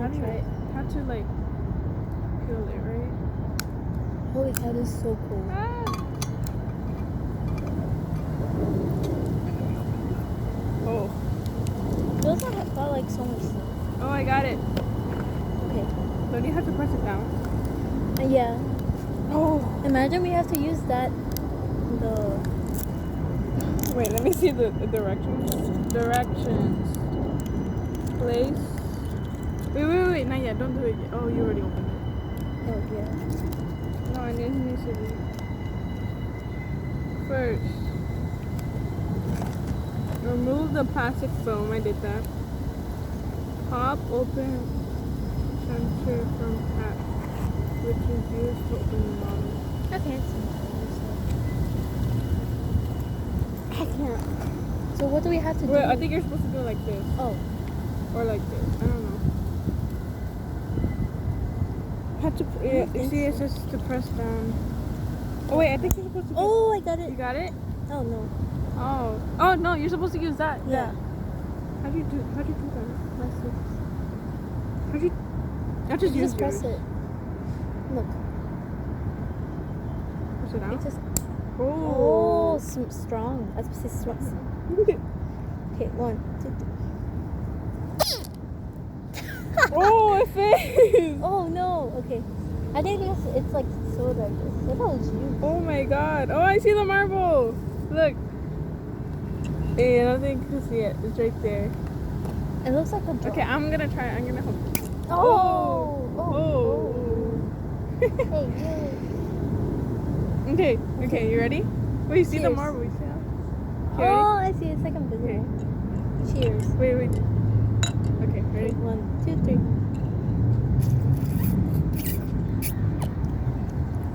how do you try it. have to like peel it, right? Holy cow, this is so cool. Ah. Oh. Those have got like so much stuff. Oh, I got it. Okay. Don't you have to press it down? Yeah. Oh. Imagine we have to use that. The. Wait, let me see the directions. Directions. Place. Wait, not yet. Don't do it yet. Oh, you already opened it. Oh yeah. No, it needs to be. First, remove the plastic film. I did that. Pop open center from hat, which is used to open the model. Okay. I can't. So what do we have to do? Wait, I think you're supposed to do it like this. Oh. Or like this. I don't know. Have to. You see, it says to press down. Oh wait, I think you're supposed to. Oh, I got it. You got it? Oh no. Oh no, you're supposed to use that. Yeah. How'd you do that? Let's see. How'd you? I just You use just press yours. it. Look. Push it out. It just. Oh. Strong. I was supposed to say strong. Okay, 1, 2, 3. Oh, it fits. Oh no. Okay. I think it's like soda. I thought it was you. Oh my god. Oh, I see the marble. Look. Hey, I don't think you can see it. It's right there. It looks like a jar. Okay, I'm gonna try it. I'm gonna hold it. Oh. Hey, you. Okay, you ready? Wait, you see the Cheers. marble? You see that? Okay, Oh, I see. It's like invisible. Cheers. Wait. Okay, ready? 1, 2, 3.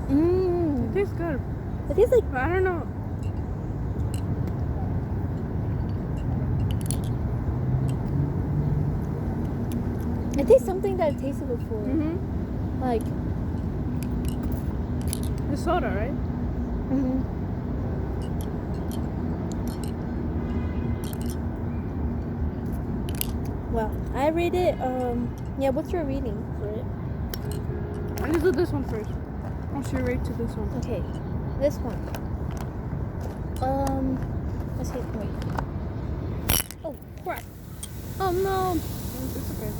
It tastes good. It tastes like. But I don't know. It tastes something that I've tasted before. Mm-hmm. Like. It's soda, right? Mm-hmm. Well, I rate it. Yeah. What's your rating for it? Let's do this one first. What's your rate to this one? Okay, this one. Let's see. Wait. Oh crap! Oh no! It's okay.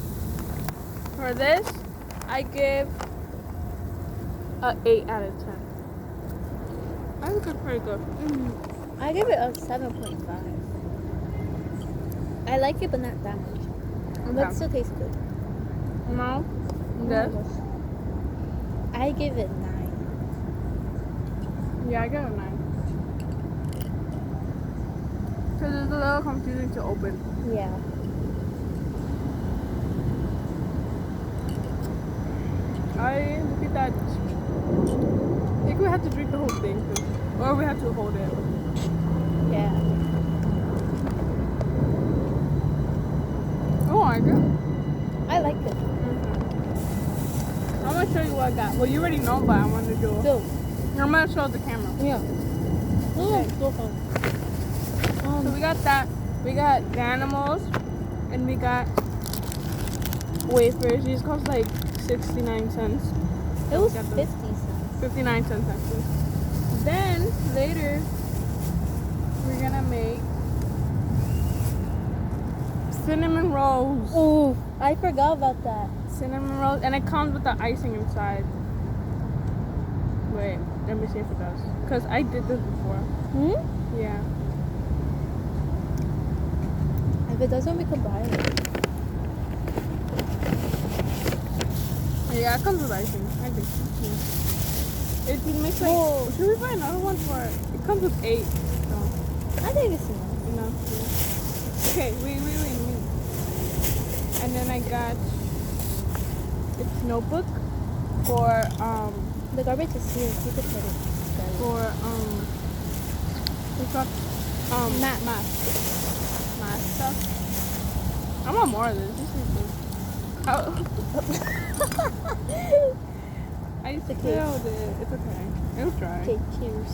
For this, I give a 8 out of 10. I think it's pretty good. I give it a 7.5. I like it, but not that much. But it still tastes good. No? Oh my This? gosh. I give it 9. Yeah, I give it a 9. Because it's a little confusing to open. Yeah. Look at that. I think we have to drink the whole thing. Or we have to hold it. Yeah. Oh my god. I like it. I'm going to show you what I got. Well, you already know, but I want to do it. So. I'm going to show the camera. Yeah. Oh, so fun. So we got that. We got the animals. And we got wafers. These cost like 69 cents. It was got 50 those. cents. 59 cents actually. Then later we're gonna make cinnamon rolls. Oh, I forgot about that. Cinnamon rolls, and it comes with the icing inside. Wait, let me see if it does. Cause I did this before. Yeah. If it doesn't, we can buy it. Yeah, it comes with icing. I think. Yeah. It makes like. Whoa. Should we buy another one for it? It comes with 8. So. I think it's enough. Enough. Yeah. Okay, wait. And then I got its notebook for The garbage is here. You could put it. for what's that? Math stuff. I want more of this. This is good. I spilled it. It's okay. It'll dry. Okay, cheers.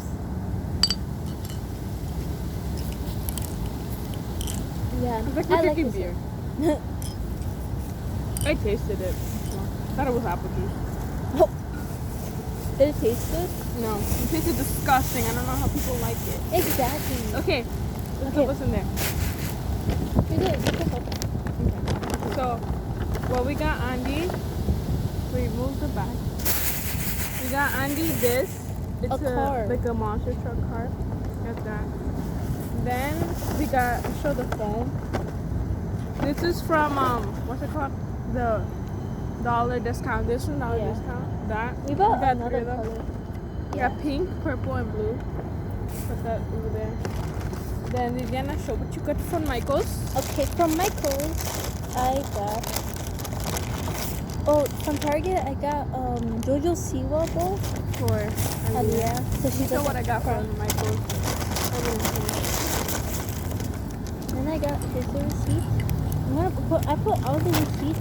Yeah, It's like I we're like drinking this beer. one. I tasted it. Thought it was apple juice. Did it taste good? No, it tasted disgusting. I don't know how people like it. Exactly. Okay, let's Okay. put what's in there. We can open. So, what we got Andy, we moved the back. We got Andy this. It's A car. like a monster truck car. Got that. Then we got show the foam. This is from what's it called? The dollar discount. This one dollar Yeah. discount. That We bought got another three of them. color. We got pink, purple, and blue. Put that over there. Then Liliana, show what you got from Michael's. Okay, from Michael's, I got. Oh, from Target, I got JoJo Siwa bowl. For Aliyah. So she show does what I got from. from Michael's. Then I got here's the receipt. I put all the receipts